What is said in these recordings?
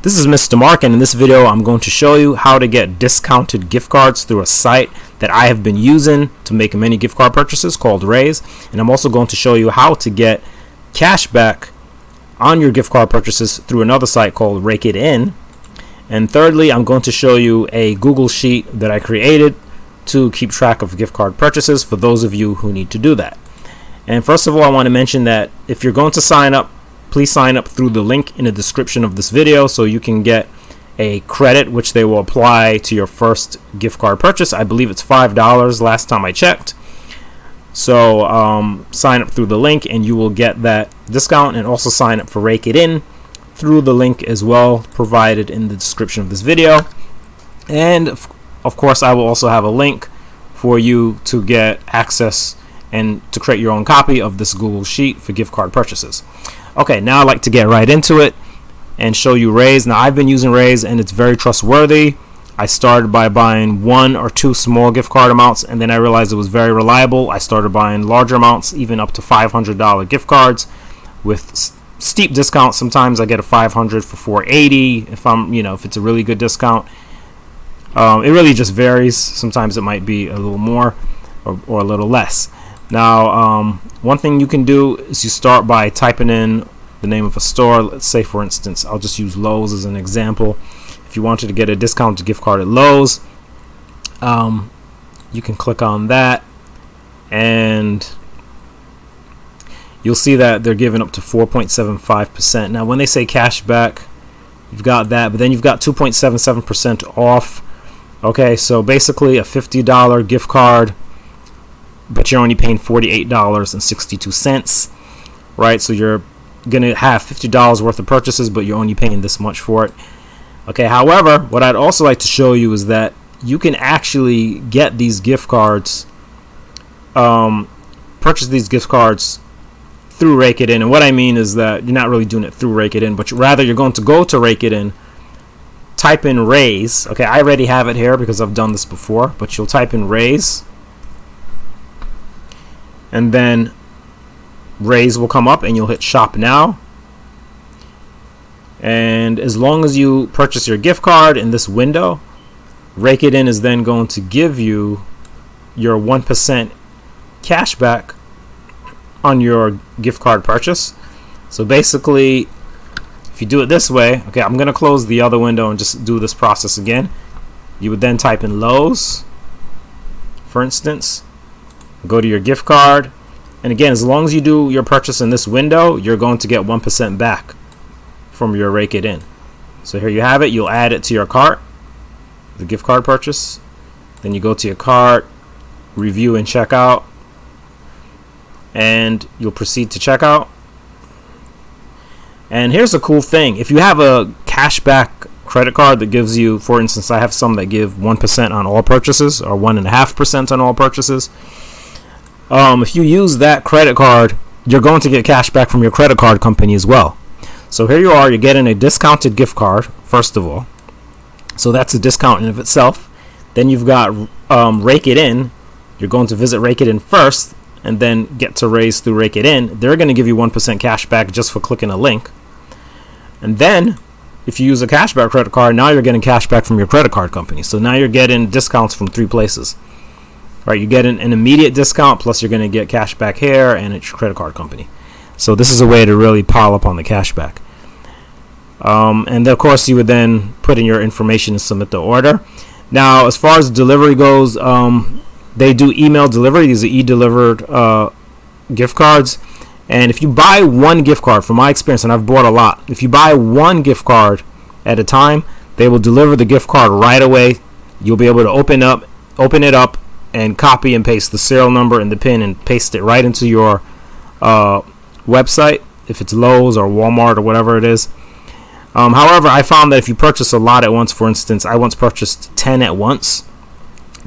This is Mr. Mark, and in this video I'm going to show you how to get discounted gift cards through a site that I have been using to make many gift card purchases called Raise. And I'm also going to show you how to get cash back on your gift card purchases through another site called Rakuten. And thirdly, I'm going to show you a Google Sheet that I created to keep track of gift card purchases for those of you who need to do that. And first of all, I want to mention that if you're going to sign up, please sign up through the link in the description of this video so you can get a credit which they will apply to your first gift card purchase. I believe it's $5 last time I checked. So sign up through the link and you will get that discount, and also sign up for Rakuten through the link as well provided in the description of this video. And of course, I will also have a link for you to get access and to create your own copy of this Google Sheet for gift card purchases. Okay, now I'd like to get right into it and show you Raise. Now, I've been using Raise and it's very trustworthy. I started by buying 1 or 2 small gift card amounts, and then I realized it was very reliable. I started buying larger amounts, even up to $500 gift cards with steep discounts. Sometimes I get a $500 for $480 if it's a really good discount. It really just varies. Sometimes it might be a little more or a little less. Now, one thing you can do is you start by typing in the name of a store. Let's say, for instance, I'll just use Lowe's as an example. If you wanted to get a discounted gift card at Lowe's, you can click on that, and you'll see that they're giving up to 4.75%. Now, when they say cash back, you've got that, but then you've got 2.77% off. Okay, so basically a $50 gift card, but you're only paying $48.62, right? So you're going to have $50 worth of purchases, but you're only paying this much for it. Okay, however, what I'd also like to show you is that you can actually get these gift cards, purchase these gift cards through Rakuten. And what I mean is that you're not really doing it through Rakuten, but rather you're going to go to Rakuten, type in Raise. Okay, I already have it here because I've done this before, but you'll type in Raise, and then Raise will come up and you'll hit Shop Now. And as long as you purchase your gift card in this window, Rakuten is then going to give you your 1% cash back on your gift card purchase. So basically, if you do it this way, okay, I'm going to close the other window and just do this process again. You would then type in Lowe's, for instance, go to your gift card, and again, as long as you do your purchase in this window, you're going to get 1% back from your Rakuten. So here you have it. You'll add it to your cart, the gift card purchase. Then you go to your cart, review and check out, and you'll proceed to checkout. And here's a cool thing. If you have a cashback credit card that gives you, for instance, I have some that give 1% on all purchases or 1.5% on all purchases. If you use that credit card, you're going to get cash back from your credit card company as well. So here you are, you're getting a discounted gift card, first of all. So that's a discount in of itself. Then you've got Rakuten. You're going to visit Rakuten first and then get to Raise through Rakuten. They're going to give you 1% cash back just for clicking a link. And then if you use a cashback credit card, now you're getting cash back from your credit card company. So now you're getting discounts from 3 places. Right, you get an immediate discount, plus you're going to get cash back here and it's your credit card company. So this is a way to really pile up on the cash back. And of course, you would then put in your information and submit the order. Now, as far as delivery goes, they do email delivery. These are e-delivered gift cards. And if you buy one gift card, from my experience, and I've bought a lot, if you buy one gift card at a time, they will deliver the gift card right away. You'll be able to open it up and copy and paste the serial number and the PIN and paste it right into your website, if it's Lowe's or Walmart or whatever it is. However, I found that if you purchase a lot at once, for instance, I once purchased 10 at once,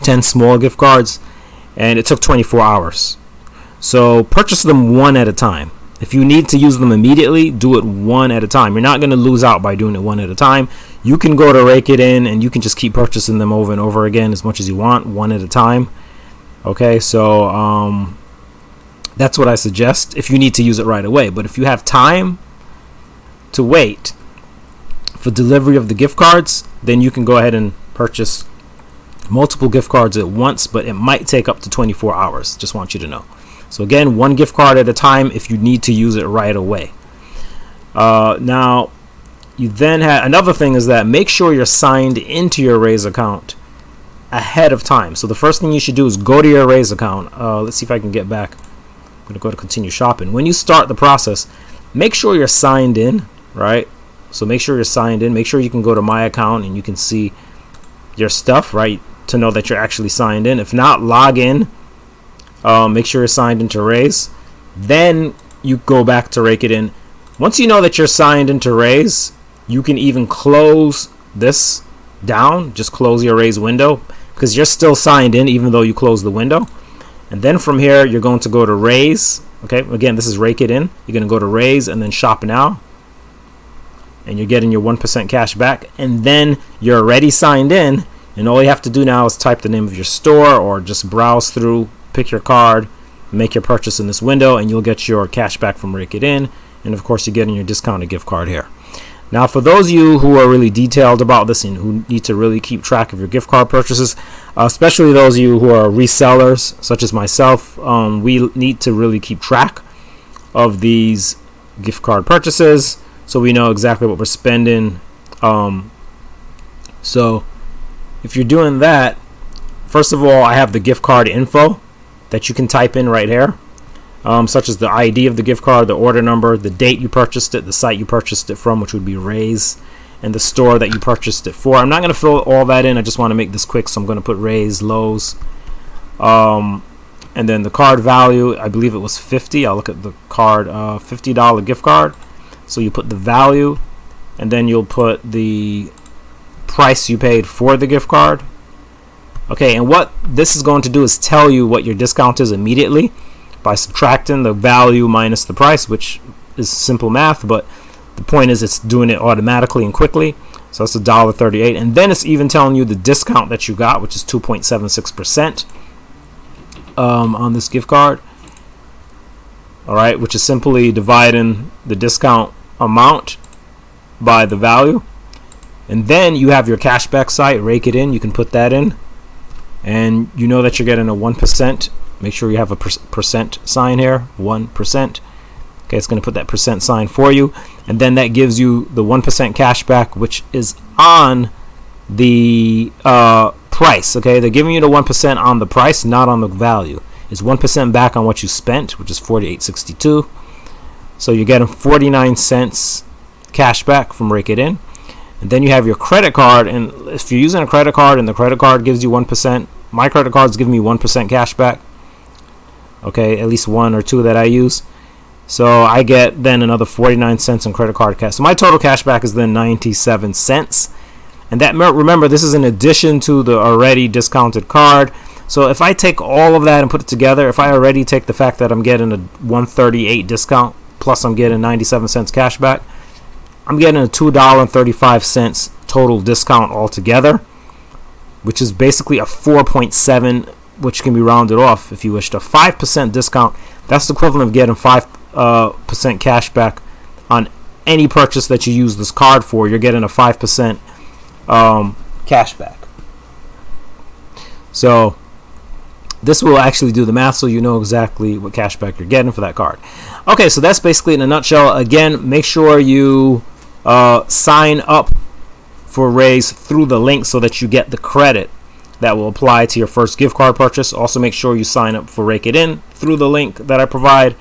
10 small gift cards, and it took 24 hours. So purchase them one at a time. If you need to use them immediately, do it one at a time. You're not going to lose out by doing it one at a time. You can go to Rakuten and you can just keep purchasing them over and over again as much as you want, one at a time. Okay, so that's what I suggest if you need to use it right away. But if you have time to wait, for delivery of the gift cards, then you can go ahead and purchase multiple gift cards at once, but it might take up to 24 hours. Just want you to know. So again, one gift card at a time if you need to use it right away. Now, you then have another thing is that make sure you're signed into your Raise account ahead of time. So the first thing you should do is go to your Raise account. Let's see if I can get back. I'm going to go to continue shopping. When you start the process, make sure you're signed in, right? So make sure you're signed in. Make sure you can go to my account and you can see your stuff, right, to know that you're actually signed in. If not, log in. Make sure you're signed into Raise. Then you go back to Rakuten. Once you know that you're signed into Raise, you can even close this down. Just close your Raise window because you're still signed in even though you close the window. And then from here, you're going to go to Raise. Okay, again, this is Rakuten. You're going to go to Raise and then Shop Now. And you're getting your 1% cash back. And then you're already signed in. And all you have to do now is type the name of your store or just browse through, pick your card, make your purchase in this window, and you'll get your cash back from Rakuten. And of course, you're getting your discounted gift card here. Now, for those of you who are really detailed about this and who need to really keep track of your gift card purchases, especially those of you who are resellers, such as myself, we need to really keep track of these gift card purchases so we know exactly what we're spending. So if you're doing that, first of all, I have the gift card info that you can type in right here. Such as the ID of the gift card, the order number, the date you purchased it, the site you purchased it from, which would be Raise, and the store that you purchased it for. I'm not going to fill all that in. I just want to make this quick, so I'm going to put Raise, Lowe's, and then the card value. I believe it was 50. I'll look at the card, $50 gift card. So you put the value, and then you'll put the price you paid for the gift card. Okay, and what this is going to do is tell you what your discount is immediately by subtracting the value minus the price, which is simple math, but the point is it's doing it automatically and quickly. So that's $1.38, and then it's even telling you the discount that you got, which is 2.76% on this gift card. All right, which is simply dividing the discount amount by the value. And then you have your cashback site, Rakuten. You can put that in, and you know that you're getting a 1%. Make sure you have a percent sign here, 1%. Okay, it's going to put that percent sign for you, and then that gives you the 1% cashback, which is on the price. Okay, they're giving you the 1% on the price, not on the value. It's 1% back on what you spent, which is $48.62. So you're getting 49 cents cashback from Rakuten. And then you have your credit card, and if you're using a credit card and the credit card gives you 1%, my credit card's giving me 1% cashback. Okay, at least one or two that I use. So I get then another 49 cents in credit card cash. So my total cashback is then 97 cents. And that, remember, this is in addition to the already discounted card. So if I take all of that and put it together, if I already take the fact that I'm getting a 138 discount plus I'm getting 97 cents cashback, I'm getting a $2.35 total discount altogether, which is basically a 4.7, which can be rounded off if you wish to 5% discount. That's the equivalent of getting 5% cash back on any purchase that you use this card for. You're getting a 5% cash back. So this will actually do the math so you know exactly what cash back you're getting for that card. Okay, so that's basically in a nutshell. Again, make sure you sign up for Raise through the link so that you get the credit that will apply to your first gift card purchase. Also, make sure you sign up for Rakuten through the link that I provide,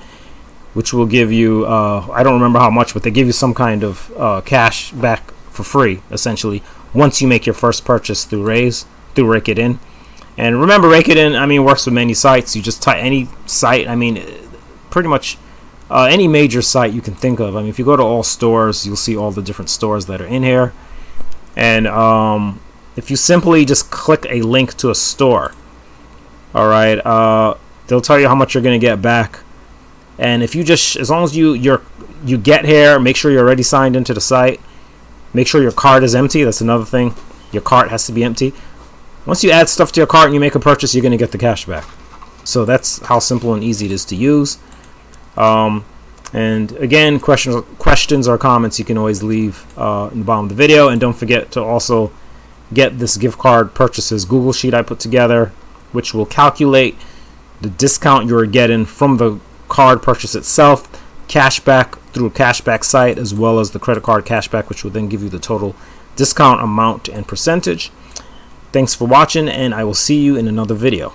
which will give you, I don't remember how much, but they give you some kind of cash back for free, essentially, once you make your first purchase through Rakuten. And remember, Rakuten, I mean, works with many sites. You just type any site, I mean, pretty much any major site you can think of. I mean, if you go to all stores, you'll see all the different stores that are in here. And if you simply just click a link to a store, all right, they'll tell you how much you're going to get back. And if you just, as long as you get here, make sure you're already signed into the site. Make sure your cart is empty. That's another thing. Your cart has to be empty. Once you add stuff to your cart and you make a purchase, you're going to get the cash back. So that's how simple and easy it is to use. And again, questions or comments you can always leave in the bottom of the video. And don't forget to also get this gift card purchases Google Sheet I put together, which will calculate the discount you're getting from the card purchase itself, cashback through a cashback site, as well as the credit card cashback, which will then give you the total discount amount and percentage. Thanks for watching, and I will see you in another video.